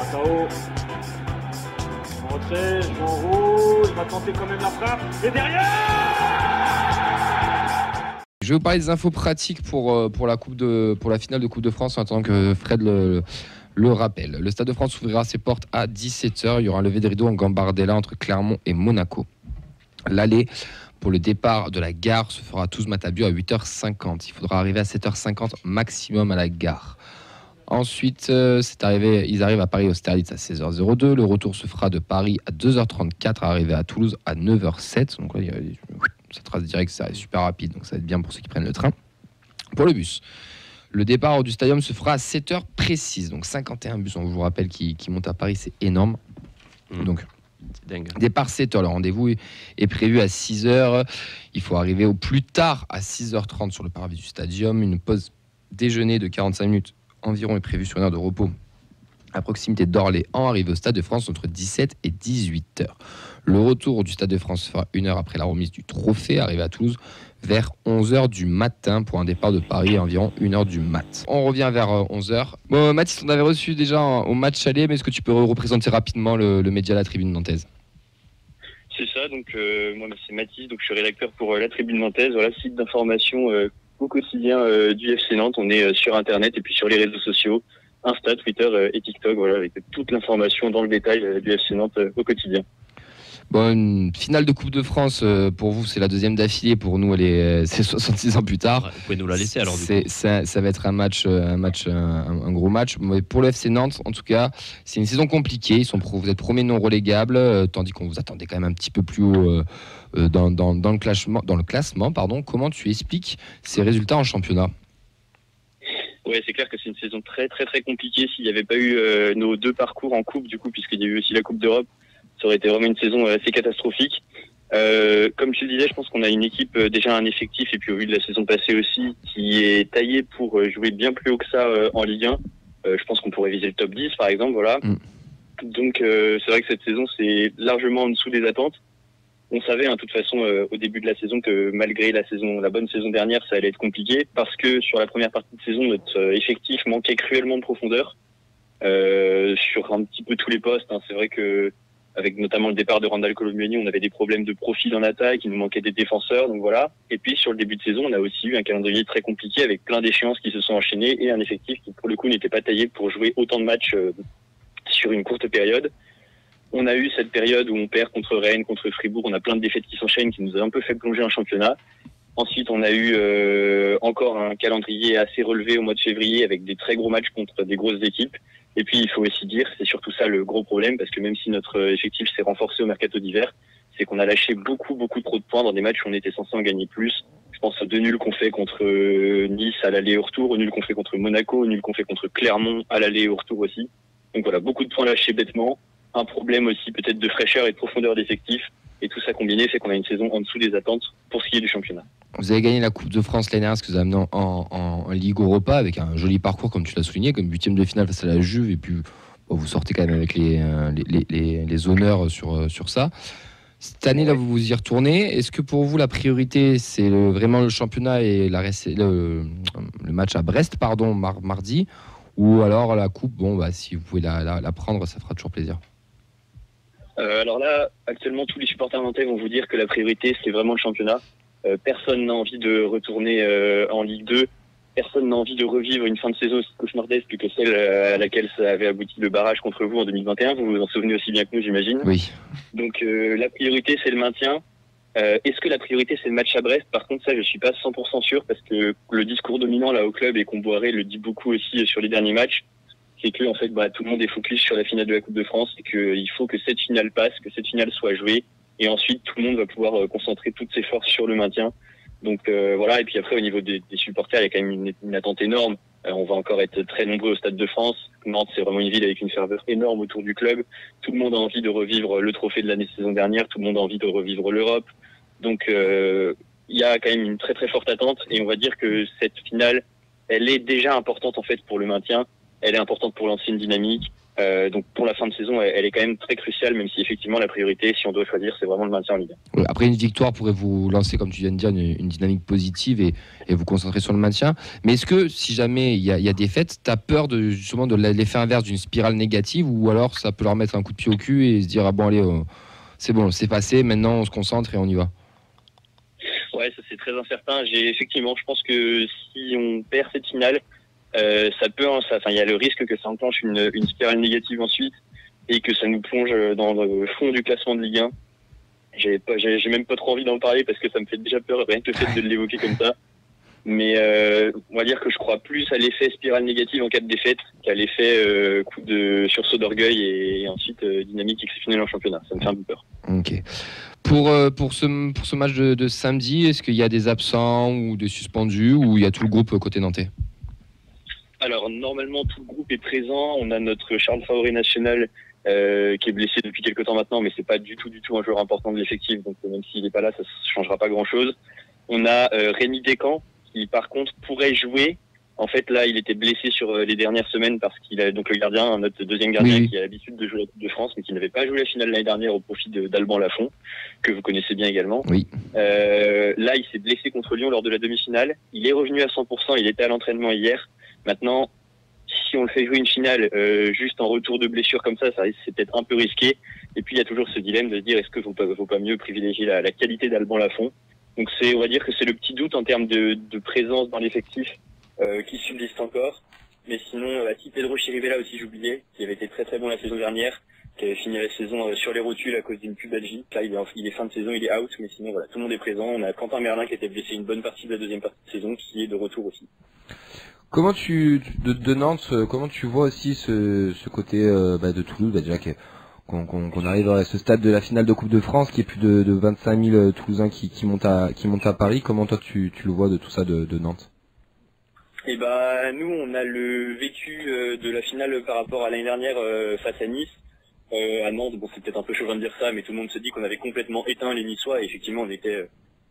Matao. En retrait, joue en rouge, il va tenter quand même la frappe. Et derrière! Je vais vous parler des infos pratiques pour la finale de Coupe de France en attendant que Fred le rappelle. Le Stade de France ouvrira ses portes à 17h. Il y aura un lever de rideau en Gambardella entre Clermont et Monaco. L'aller pour le départ de la gare se fera à Toulouse-Matabiau à 8h50. Il faudra arriver à 7h50 maximum à la gare. Ensuite, ils arrivent à Paris Austerlitz à 16h02. Le retour se fera de Paris à 2h34, arrivé à Toulouse à 9h07. Donc ça trace direct, ça est super rapide, donc ça va être bien pour ceux qui prennent le train. Pour le bus, le départ du stadium se fera à 7h précise. Donc 51 bus, on vous rappelle, qui montent à Paris, c'est énorme. Donc dingue. Départ 7h, le rendez-vous est prévu à 6h. Il faut arriver au plus tard à 6h30 sur le parvis du stadium. Une pause déjeuner de 45 minutes environ est prévue sur une heure de repos à proximité d'Orléans, arrivé au Stade de France entre 17 et 18h. Le retour du Stade de France se fera une heure après la remise du trophée, arrivé à Toulouse vers 11h du matin pour un départ de Paris à environ 1h du mat. On revient vers 11h. Bon, Mathis, on avait reçu déjà au match aller, mais est-ce que tu peux représenter rapidement le média La Tribune Nantaise? C'est ça, donc moi c'est Mathis, donc je suis rédacteur pour La Tribune Nantaise, voilà, site d'information au quotidien du FC Nantes. On est sur internet et puis sur les réseaux sociaux, Insta, Twitter et TikTok, voilà, avec toute l'information dans le détail du FC Nantes au quotidien. Bon, une finale de Coupe de France, pour vous, c'est la deuxième d'affilée. Pour nous, c'est 66 ans plus tard. Ouais, vous pouvez nous la laisser alors. Ça va être un gros match. Mais pour le FC Nantes, en tout cas, c'est une saison compliquée. Vous êtes premier non relégable, tandis qu'on vous attendait quand même un petit peu plus haut dans le classement. Comment tu expliques ces résultats en championnat? Ouais, c'est clair que c'est une saison très très très compliquée. S'il n'y avait pas eu nos deux parcours en coupe, du coup, puisqu'il y a eu aussi la Coupe d'Europe, ça aurait été vraiment une saison assez catastrophique. Comme tu le disais, je pense qu'on a une équipe, déjà un effectif, et puis au vu de la saison passée aussi, qui est taillée pour jouer bien plus haut que ça en Ligue 1. Je pense qu'on pourrait viser le top 10 par exemple, voilà. Donc c'est vrai que cette saison, c'est largement en dessous des attentes. On savait, de toute façon, au début de la saison, que malgré la bonne saison dernière, ça allait être compliqué, parce que sur la première partie de saison, notre effectif manquait cruellement de profondeur sur un petit peu tous les postes. C'est vrai que avec notamment le départ de Randal Colombiani, on avait des problèmes de profil en attaque, il nous manquait des défenseurs, donc voilà. Et puis sur le début de saison, on a aussi eu un calendrier très compliqué avec plein d'échéances qui se sont enchaînées et un effectif qui pour le coup n'était pas taillé pour jouer autant de matchs sur une courte période. On a eu cette période où on perd contre Rennes, contre Fribourg, on a plein de défaites qui s'enchaînent qui nous a un peu fait plonger en championnat. Ensuite, on a eu encore un calendrier assez relevé au mois de février avec des très gros matchs contre des grosses équipes. Et puis, il faut aussi dire, c'est surtout ça le gros problème, parce que même si notre effectif s'est renforcé au mercato d'hiver, c'est qu'on a lâché beaucoup trop de points dans des matchs où on était censé en gagner plus. Je pense aux 2 nuls qu'on fait contre Nice à l'aller et au retour, aux nuls qu'on fait contre Monaco, aux nuls qu'on fait contre Clermont à l'aller et au retour aussi. Donc voilà, beaucoup de points lâchés bêtement. Un problème aussi peut-être de fraîcheur et de profondeur d'effectif. Et tout ça combiné fait qu'on a une saison en dessous des attentes pour ce qui est du championnat. Vous avez gagné la Coupe de France l'année dernière, ce que vous avez amené en Ligue Europa avec un joli parcours, comme tu l'as souligné, comme 8e de finale face à la Juve. Et puis vous sortez quand même avec les honneurs sur ça. Cette année-là, vous y retournez. Est-ce que pour vous, la priorité, c'est vraiment le championnat et le match à Brest, mardi, ou alors la Coupe, si vous pouvez la prendre, ça fera toujours plaisir. Alors là, actuellement, tous les supporters nantais vont vous dire que la priorité, c'est vraiment le championnat. Personne n'a envie de retourner en Ligue 2. Personne n'a envie de revivre une fin de saison aussi cauchemardesque que celle à laquelle ça avait abouti le barrage contre vous en 2021. Vous vous en souvenez aussi bien que nous, j'imagine. Oui. Donc la priorité, c'est le maintien. Est-ce que la priorité, c'est le match à Brest? Par contre, ça, je suis pas 100% sûr, parce que le discours dominant là au club, et Comboiré le dit beaucoup aussi sur les derniers matchs, c'est que en fait, tout le monde est focus sur la finale de la Coupe de France, et qu'il faut que cette finale passe, que cette finale soit jouée, et ensuite tout le monde va pouvoir concentrer toutes ses forces sur le maintien. Donc voilà, et puis après au niveau des supporters, il y a quand même une attente énorme. On va encore être très nombreux au Stade de France. Nantes, c'est vraiment une ville avec une ferveur énorme autour du club. Tout le monde a envie de revivre le trophée de l'année saison dernière, tout le monde a envie de revivre l'Europe. Donc il y a quand même une très très forte attente, et on va dire que cette finale, elle est déjà importante en fait pour le maintien. Elle est importante pour lancer une dynamique. Donc pour la fin de saison, elle est quand même très cruciale, même si effectivement la priorité, si on doit choisir, c'est vraiment le maintien en Ligue 1. Après, une victoire pourrait vous lancer, comme tu viens de dire, une dynamique positive et vous concentrer sur le maintien. Mais est-ce que si jamais il y a défaite, tu as peur justement de l'effet inverse d'une spirale négative, ou alors ça peut leur mettre un coup de pied au cul et se dire ah bon allez, c'est bon, c'est passé, maintenant on se concentre et on y va? Ouais, ça c'est très incertain. Effectivement, je pense que si on perd cette finale, ça peut, il y a le risque que ça enclenche une spirale négative ensuite et que ça nous plonge dans le fond du classement de Ligue 1. J'ai même pas trop envie d'en parler parce que ça me fait déjà peur rien que le fait de l'évoquer comme ça. Mais on va dire que je crois plus à l'effet spirale négative en cas de défaite qu'à l'effet coup de sursaut d'orgueil et ensuite dynamique exceptionnelle en championnat. Ça me fait un peu peur. Ok. Pour ce match de samedi, est-ce qu'il y a des absents ou des suspendus, ou il y a tout le groupe côté nantais? Alors normalement tout le groupe est présent. On a notre Charles Faoré national qui est blessé depuis quelques temps maintenant, mais c'est pas du tout un joueur important de l'effectif, donc même s'il n'est pas là, ça ne changera pas grand-chose. On a Rémi Descamps qui par contre pourrait jouer. En fait là, il était blessé sur les dernières semaines parce qu'il a donc le gardien, notre deuxième gardien qui a l'habitude de jouer la Coupe de France, mais qui n'avait pas joué la finale l'année dernière au profit d'Alban Lafont, que vous connaissez bien également. Oui. Là, il s'est blessé contre Lyon lors de la demi-finale. Il est revenu à 100%, il était à l'entraînement hier. Maintenant, si on le fait jouer une finale juste en retour de blessure comme ça c'est peut-être un peu risqué. Et puis il y a toujours ce dilemme de se dire est-ce que vaut pas mieux privilégier la qualité d'Alban Lafont. Donc on va dire que c'est le petit doute en termes de présence dans l'effectif qui subsiste encore. Mais sinon, si Pedro Chirivella aussi j'oubliais, qui avait été très très bon la saison dernière, qui avait fini la saison sur les rotules à cause d'une pubalgie. Là il est fin de saison, il est out, mais sinon voilà, tout le monde est présent. On a Quentin Merlin qui était blessé une bonne partie de la deuxième partie de saison, qui est de retour aussi. Comment de Nantes, comment tu vois aussi ce côté de Toulouse, déjà qu'on arrive à ce stade de la finale de Coupe de France, qui est plus de 25 000 Toulousains qui montent à Paris. Comment toi tu le vois de tout ça de Nantes? Et nous on a le vécu de la finale par rapport à l'année dernière face à Nice. À Nantes, bon c'est peut-être un peu chauvin de dire ça, mais tout le monde se dit qu'on avait complètement éteint les Niçois, et effectivement on était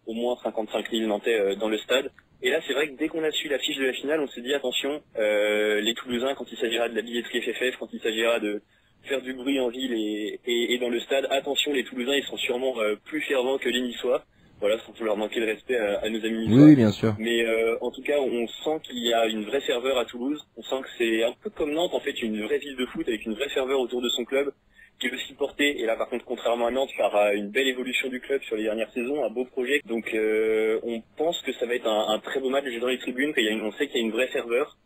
au moins 55 000 Nantais dans le stade. Et là, c'est vrai que dès qu'on a su l'affiche de la finale, on s'est dit attention, les Toulousains, quand il s'agira de la billetterie FFF, quand il s'agira de faire du bruit en ville et dans le stade, attention, les Toulousains, ils seront sûrement plus fervents que les Niçois. Voilà, sans vouloir manquer de respect à nos amis niçois. Oui, bien sûr. Mais en tout cas, on sent qu'il y a une vraie ferveur à Toulouse. On sent que c'est un peu comme Nantes, en fait, une vraie ville de foot avec une vraie ferveur autour de son club, qui est aussi porté, et là par contre contrairement à Nantes, par une belle évolution du club sur les dernières saisons, un beau projet. Donc on pense que ça va être un très beau match dans les tribunes, on sait qu'il y a une vraie ferveur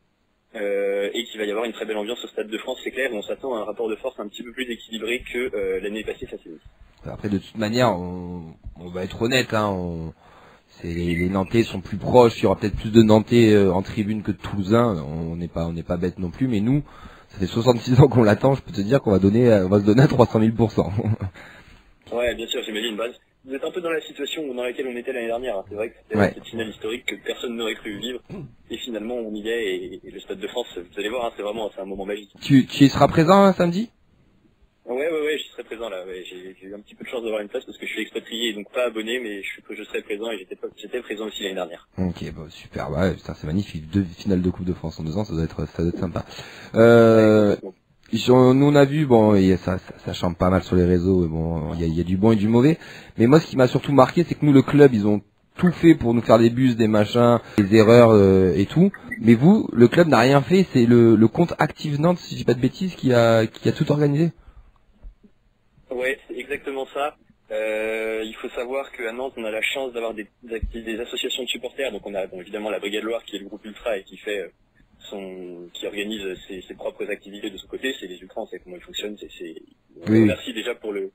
et qu'il va y avoir une très belle ambiance au Stade de France, c'est clair, et on s'attend à un rapport de force un petit peu plus équilibré que l'année passée face à Nice. Après de toute manière, on va être honnête, les Nantais sont plus proches, il y aura peut-être plus de Nantais en tribune que de Toulousains, on n'est pas bête non plus, mais nous, ça fait 66 ans qu'on l'attend, je peux te dire qu'on va se donner à 300 000%. Ouais, bien sûr, j'imagine. Vous êtes un peu dans la situation dans laquelle on était l'année dernière. C'est vrai que c'était cette finale historique que personne n'aurait cru vivre. Et finalement, on y est, et le Stade de France, vous allez voir, c'est un moment magique. Tu y seras présent samedi? Ouais, j'y serai présent là. Ouais, j'ai eu un petit peu de chance d'avoir une place parce que je suis expatrié et donc pas abonné, mais je serai présent, et j'étais présent aussi l'année dernière. Ok, bon, super, putain, c'est magnifique. 2 finales de Coupe de France en 2 ans, ça doit être sympa. Nous on a vu, ça chante pas mal sur les réseaux, il y a du bon et du mauvais. Mais moi, ce qui m'a surtout marqué, c'est que nous, le club, ils ont tout fait pour nous faire des bus, des machins, des erreurs et tout. Mais vous, le club n'a rien fait. C'est le compte Active Nantes, si je dis pas de bêtises, qui a tout organisé. Ouais, c'est exactement ça. Il faut savoir qu'à Nantes, on a la chance d'avoir des associations de supporters. Donc on a évidemment la Brigade Loire, qui est le groupe ultra et qui organise ses propres activités de son côté. C'est les ultras, on sait comment ils fonctionnent. Merci déjà pour le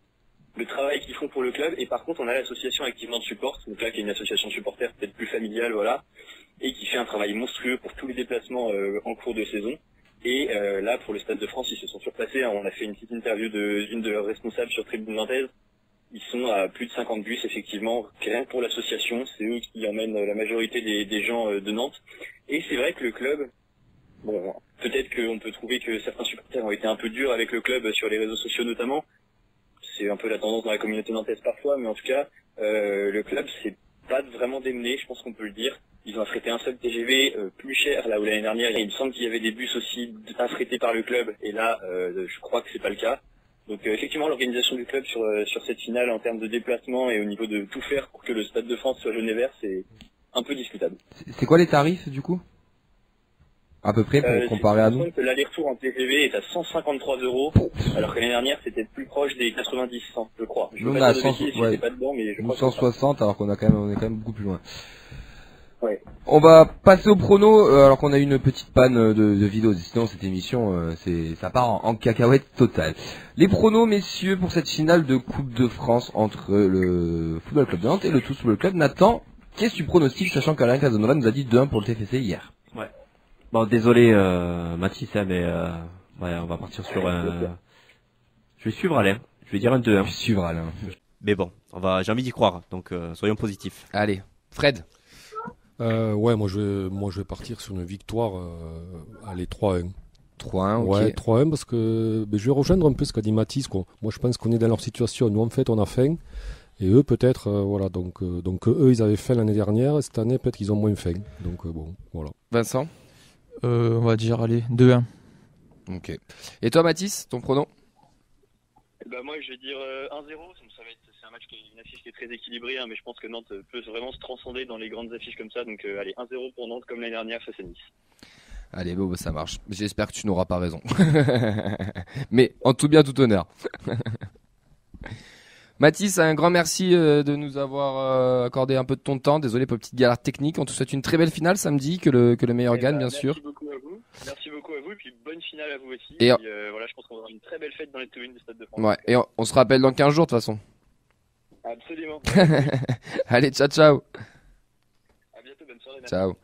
travail qu'ils font pour le club. Et par contre, on a l'association Active Nantes Support, donc là qui est une association de supporters peut-être plus familiale, voilà, et qui fait un travail monstrueux pour tous les déplacements en cours de saison. Et là, pour le Stade de France, ils se sont surpassés. On a fait une petite interview d'une de leurs responsables sur Tribune Nantaise. Ils sont à plus de 50 bus, effectivement, rien que pour l'association. C'est eux qui emmènent la majorité des gens de Nantes. Et c'est vrai que le club, bon, peut-être qu'on peut trouver que certains supporters ont été un peu durs avec le club sur les réseaux sociaux notamment. C'est un peu la tendance dans la communauté nantaise parfois, mais en tout cas, le club s'est pas vraiment démené, je pense qu'on peut le dire. ils ont affrété un seul TGV plus cher, là où l'année dernière, il me semble qu'il y avait des bus aussi affrétés par le club, et là, je crois que c'est pas le cas. Donc effectivement, l'organisation du club sur cette finale en termes de déplacement et au niveau de tout faire pour que le Stade de France soit jaune et vert, c'est un peu discutable. C'est quoi les tarifs du coup? À peu près pour comparer à nous? L'aller-retour en TGV est à 153 €, alors que l'année dernière c'était plus proche des 90-100, je crois. Je Nous, veux on pas a dire de bêtises, 100, ouais. j'étais pas dedans, mais je Nous, crois que c'est ça. 160, alors qu'on on est quand même beaucoup plus loin. Ouais. On va passer au prono, alors qu'on a eu une petite panne de vidéos. Sinon, cette émission, ça part en cacahuète totale. Les pronos, messieurs, pour cette finale de Coupe de France entre le Football Club de Nantes et le Toulouse Football Club. Nathan, qu'est-ce que tu pronostiques, sachant qu'Alain Casanova nous a dit 2-1 pour le TFC hier? Ouais. Bon, désolé, Mathis, mais ouais, on va partir sur un... Je vais suivre Alain. Je vais dire un 2-1. Je vais suivre Alain. Mais bon, j'ai envie d'y croire, donc soyons positifs. Allez, Fred. Ouais, moi je vais partir sur une victoire, allez, 3-1. 3-1, ok. Ouais, 3-1 parce que je vais rejoindre un peu ce qu'a dit Mathis, quoi. Moi je pense qu'on est dans leur situation. Nous en fait on a faim et eux peut-être, voilà. Donc eux ils avaient faim l'année dernière, cette année peut-être qu'ils ont moins faim. Donc bon, voilà. Vincent. On va dire, allez, 2-1. Ok. Et toi, Mathis, ton pronom? Bah moi je vais dire 1-0, c'est un match une affiche qui est très équilibrée, hein, mais je pense que Nantes peut vraiment se transcender dans les grandes affiches comme ça, donc allez 1-0 pour Nantes comme l'année dernière face à Nice. Allez, bon, ça marche. J'espère que tu n'auras pas raison. Mais en tout bien, tout honneur. Mathis, un grand merci de nous avoir accordé un peu de ton temps. Désolé pour la petite galère technique. On te souhaite une très belle finale samedi, que le meilleur gagne, bien sûr. Merci beaucoup à vous. Merci beaucoup à vous et puis bonne finale à vous aussi. Et puis, voilà, je pense qu'on va avoir une très belle fête dans les tribunes du Stade de France. Ouais, et on se rappelle dans 15 jours de toute façon. Absolument. Allez, ciao, ciao. À bientôt, bonne soirée. Merci. Ciao.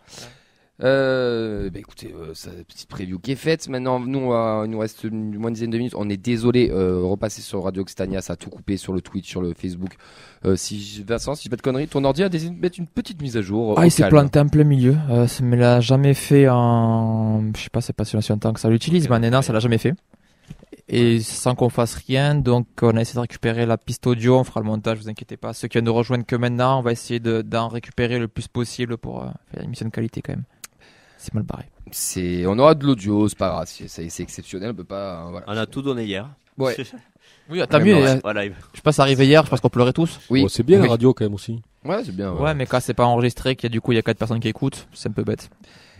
Écoutez, cette petite preview qui est faite. Maintenant, nous, il nous reste moins d'une dizaine de minutes. On est désolé. Repasser sur Radio Occitania, ça a tout coupé sur le Twitch, sur le Facebook. Vincent, si je fais pas de conneries, ton ordi a décidé de mettre une petite mise à jour. Il s'est planté en plein milieu. Ça me l'a jamais fait en. Je sais pas, c'est pas si longtemps que ça l'utilise, mais Nena, ça l'a jamais fait. Et sans qu'on fasse rien, donc on a essayé de récupérer la piste audio, on fera le montage, vous inquiétez pas. Ceux qui viennent de rejoindre que maintenant, on va essayer d'en récupérer le plus possible pour faire une émission de qualité quand même. C'est mal barré. On aura de l'audio, c'est pas grave, c'est exceptionnel, on peut pas. Voilà. On a tout donné hier. Ouais. Oui, tant mieux. Voilà. Je sais pas, ça arrivait hier, je pense qu'on pleurait tous. Oui. Bon, c'est bien Oui. la radio quand même aussi. Ouais, c'est bien. Ouais, mais quand c'est pas enregistré, qu'il y a du coup il y a 4 personnes qui écoutent, c'est un peu bête.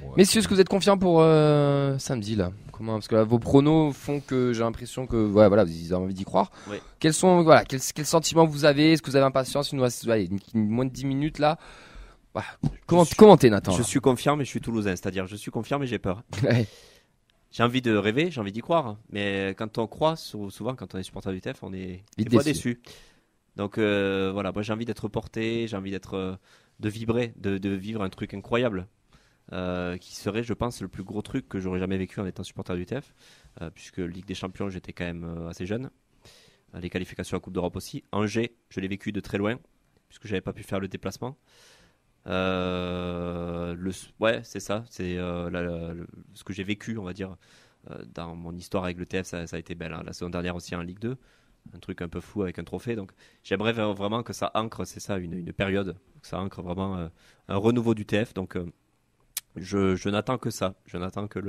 Ouais. Messieurs, est-ce que vous êtes confiants pour samedi là? Comment? Parce que là, vos pronos font que j'ai l'impression que voilà, vous avez envie d'y croire. Oui. Quels sentiments vous avez? Est-ce que vous avez impatience? Il nous reste moins de 10 minutes là. Voilà. Commentez, Nathan. Je suis confiant, mais je suis toulousain, c'est-à-dire je suis confiant, mais j'ai peur. Ouais. J'ai envie de rêver, j'ai envie d'y croire, mais quand on croit, souvent quand on est supporter du TEF, on est Vite des fois déçu. déçu. Donc voilà, moi j'ai envie d'être porté, j'ai envie de vibrer, de vivre un truc incroyable, qui serait, je pense, le plus gros truc que j'aurais jamais vécu en étant supporter du TEF, puisque Ligue des Champions, j'étais quand même assez jeune, les qualifications à la Coupe d'Europe aussi. Angers, je l'ai vécu de très loin, puisque j'avais pas pu faire le déplacement. Ouais, c'est ça, c'est ce que j'ai vécu, on va dire, dans mon histoire avec le TF. Ça a été belle, hein. La saison dernière aussi en Ligue 2, un truc un peu fou avec un trophée. Donc j'aimerais vraiment que ça ancre, c'est ça, une période, que ça ancre vraiment un renouveau du TF. Donc je n'attends que ça, je n'attends que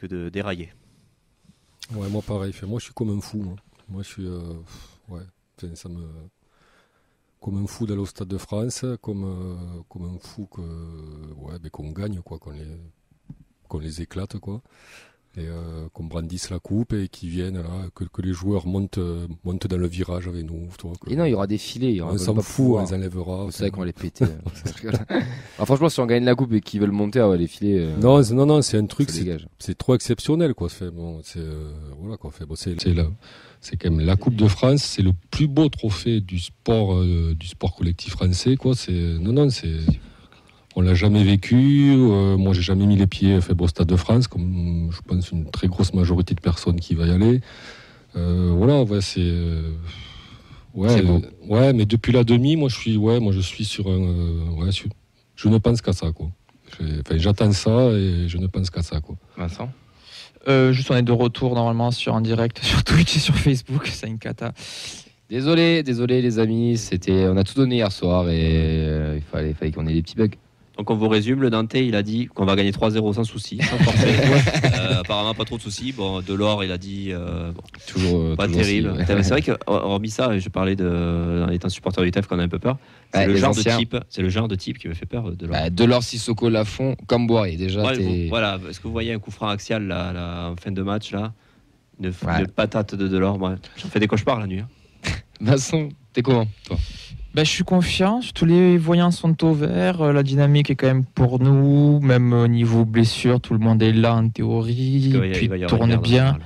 de dérailler. Ouais, moi pareil. Moi je suis comme un fou. Moi je suis, ouais, ça me comme un fou d'aller au Stade de France, comme un fou qu'on gagne, quoi, qu'on les éclate, quoi, et qu'on brandisse la coupe et qu'ils viennent là, que les joueurs montent dans le virage avec nous. Toi, Et non, il y aura des filets. on s'en fout, on les enlèvera. Vous savez qu'on va les péter. Franchement, si on gagne la coupe et qu'ils veulent monter, les filets. Non, c'est un truc, ça dégage. c'est trop exceptionnel, quoi. Voilà, quoi. C'est quand même la Coupe de France, c'est le plus beau trophée du sport collectif français, quoi. On l'a jamais vécu. Moi, j'ai jamais mis les pieds au Stade de France, comme je pense une très grosse majorité de personnes qui va y aller. Voilà, ouais, c'est beau. Ouais, mais depuis la demi, moi je suis sur un, je ne pense qu'à ça, quoi. J'attends ça et je ne pense qu'à ça, quoi. Vincent. Juste on est de retour normalement en direct sur Twitch et sur Facebook, c'est une cata. Désolé les amis, on a tout donné hier soir et il fallait qu'on ait des petits bugs. Donc on vous résume, le Nantais il a dit qu'on va gagner 3-0 sans souci, sans forcer. Apparemment pas trop de soucis. Bon, Delors il a dit toujours pas toujours terrible. aussi, ouais. C'est vrai que hormis ça, je parlais en étant supporter du TEF qu'on a un peu peur. C'est Ouais, le les genre anciens. de type, c'est le genre de type qui me fait peur, Delors. Bah, Delors, Sissoko, Lafont, comme Boiré déjà. Ouais, t'es- voilà, est-ce que vous voyez un coup franc axial là, en fin de match là, une Ouais. patate de Delors, moi j'en fais des cauchemars la nuit. Hein. Vincent, t'es comment toi? Ben, je suis confiant, tous les voyants sont au vert, la dynamique est quand même pour nous, même au niveau blessure, tout le monde est là en théorie, puis Il va y avoir tourne une merde, bien,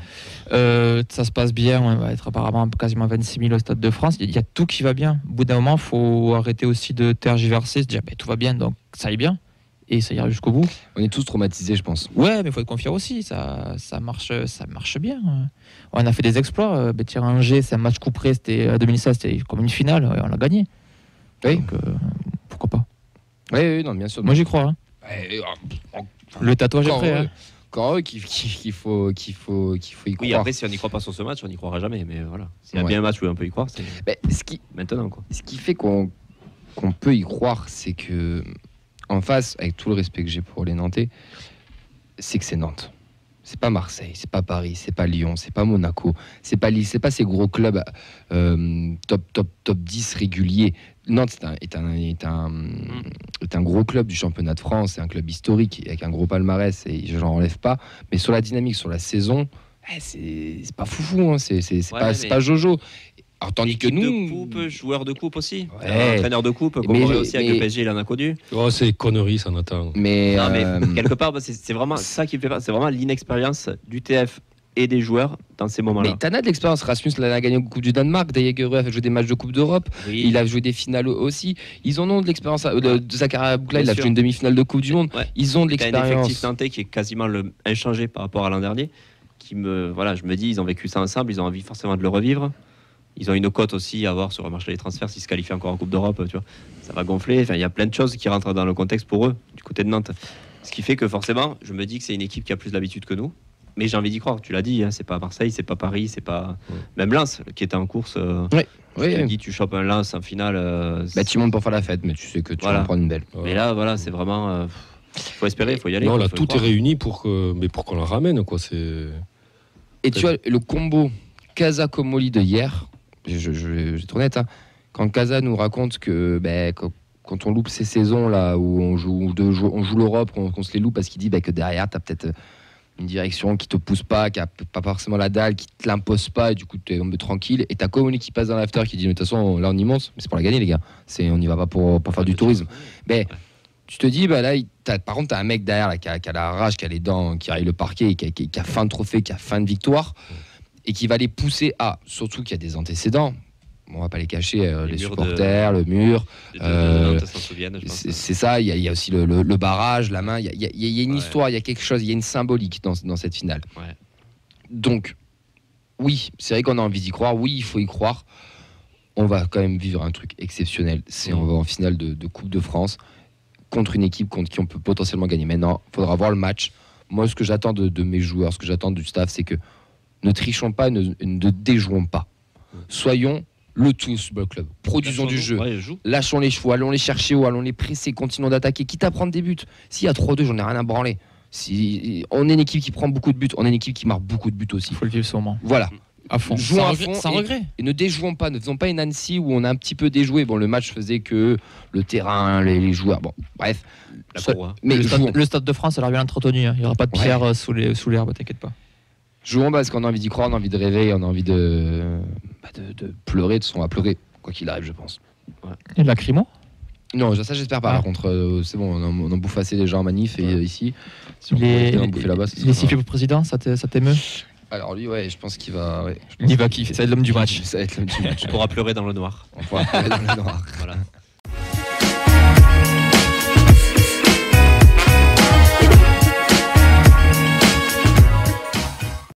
voilà. ça se passe bien, on va être apparemment quasiment 26 000 au Stade de France, il y a tout qui va bien. Au bout d'un moment, il faut arrêter aussi de tergiverser, se dire ben, tout va bien, donc ça aille bien, et ça ira jusqu'au bout. On est tous traumatisés, je pense. Ouais, mais il faut être confiant aussi, ça marche bien. On a fait des exploits, Angers, c'est un match coup près, c'était 2016, c'était comme une finale, et on l'a gagné. Oui. Donc, pourquoi pas. Oui, non, bien sûr. Moi j'y crois. Hein. Ouais, Le tatouage est encore prêt. heureux. Hein. Encore heureux qu'il faut y Oui, croire. après si on n'y croit pas sur ce match, on n'y croira jamais. Mais voilà, s'il y a Ouais. bien un match où on peut y croire, c'est Ben, maintenant quoi. ce qui fait qu'on peut y croire, c'est que en face, avec tout le respect que j'ai pour les Nantais, c'est que c'est Nantes. C'est pas Marseille, c'est pas Paris, c'est pas Lyon, c'est pas Monaco, c'est pas Lille, c'est pas ces gros clubs top 10 réguliers. Nantes est un gros club du championnat de France, c'est un club historique avec un gros palmarès et je n'en enlève pas. Mais sur la dynamique, sur la saison, c'est pas foufou, hein, c'est pas Jojo. Alors, tandis que Équipe nous, de coupe, joueur de coupe aussi, Ouais. entraîneur de coupe, Mais comparé aussi avec mais- le PSG, il en a connu. Oh, c'est des conneries, ça, Nathan. mais, Non, mais quelque part, bah, c'est vraiment ça qui me fait peur, c'est vraiment l'inexpérience du TF et des joueurs dans ces moments-là. mais t'en as de l'expérience. Rasmus là, a gagné la Coupe du Danemark. Dayegereux a fait jouer des matchs de Coupe d'Europe. Oui. Il a joué des finales aussi. Ils en ont de l'expérience. De Zakaria Boukla, il Bien a sûr. fait une demi-finale de Coupe du Monde. Ouais. Ils ont de T'as un effectif l'expérience. nantais qui est quasiment inchangé par rapport à l'an dernier. Je me dis, ils ont vécu ça ensemble, ils ont envie forcément de le revivre. Ils ont une cote aussi à avoir sur le marché des transferts s'ils se qualifient encore en Coupe d'Europe, tu vois. Ça va gonfler. Enfin, il y a plein de choses qui rentrent dans le contexte pour eux, du côté de Nantes. Ce qui fait que forcément, je me dis que c'est une équipe qui a plus d'habitude que nous. Mais j'ai envie d'y croire, tu l'as dit, hein, c'est pas Marseille, c'est pas Paris, c'est pas. Même Lens, qui était en course. Oui. Je te dis, tu chopes un Lens en finale. Bah, tu montes pour faire la fête, mais tu sais que tu Voilà. vas en prendre une belle. Mais là, voilà, c'est vraiment. Faut espérer, faut y aller. Non, quoi, là, faut y tout est croire. réuni pour qu'on la ramène, quoi. C'est. Et tu vois, le combo Casa-Comoli de hier, je vais être honnête, hein, quand Casa nous raconte que quand on loupe ces saisons là où on joue l'Europe, qu'on se les loupe parce qu'il dit que derrière tu as peut-être une direction qui te pousse pas, qui a pas forcément la dalle, qui te l'impose pas, et du coup tu es un peu tranquille, et t'as Comoli qui passe dans l'after qui dit mais de toute façon là on y monte, mais c'est pour la gagner les gars, on n'y va pas pour faire du tourisme. Mais tu te dis, là, par contre, tu as un mec derrière là, qui a la rage, qui a les dents, qui arrive le parquet, qui a faim de trophée, qui a faim de victoire, et qui va les pousser à, surtout qu'il y a des antécédents, on va pas les cacher, les murs supporters, le mur, Les deux de Nantes s'en souviennent, je pense. c'est ça, il y a aussi le barrage, la main, il y a une histoire, il y a quelque chose, il y a une symbolique dans cette finale. Ouais. Donc, oui, c'est vrai qu'on a envie d'y croire, oui, il faut y croire. On va quand même vivre un truc exceptionnel, on va en finale de Coupe de France, contre une équipe contre qui on peut potentiellement gagner. Maintenant, il faudra voir le match. Moi, ce que j'attends de mes joueurs, ce que j'attends du staff, c'est que ne trichons pas, ne déjouons pas. Soyons le tout football club. Produisons du jeu. Ouais, joue. Lâchons les chevaux, allons les chercher haut, allons les presser, continuons d'attaquer, quitte à prendre des buts. S'il y a 3-2, j'en ai rien à branler. Si on est une équipe qui prend beaucoup de buts, on est une équipe qui marque beaucoup de buts aussi. Il faut le vivre sûrement. Voilà. À fond. Jouons à fond sans regret. Et ne déjouons pas, ne faisons pas une Annecy où on a un petit peu déjoué. Bon, le match faisait que le terrain, les joueurs, bon, bref. La Ça- cour, hein. mais jouons. Le stade de France a l'air bien entretenu. Hein. Il n'y aura pas de Ouais. pierre sous l'herbe, t'inquiète pas. Jouons parce qu'on a envie d'y croire, on a envie de rêver, on a envie de pleurer. De toute façon, on va pleurer, quoi qu'il arrive, je pense. Et lacrymo. Non, ça j'espère pas. Ah. Par contre, c'est bon, on a bouffé assez déjà en manif et ici. Si on Les, pouvait en bouffer là-bas, ça les serait- sifflets pour le président, ça t'émeut? Alors lui, ouais, je pense qu'il va. Ouais, Il va kiffer, ça va être l'homme du match. Ça va être l'homme du match. Tu pourras pleurer dans le noir. On pourra pleurer dans le noir. Voilà.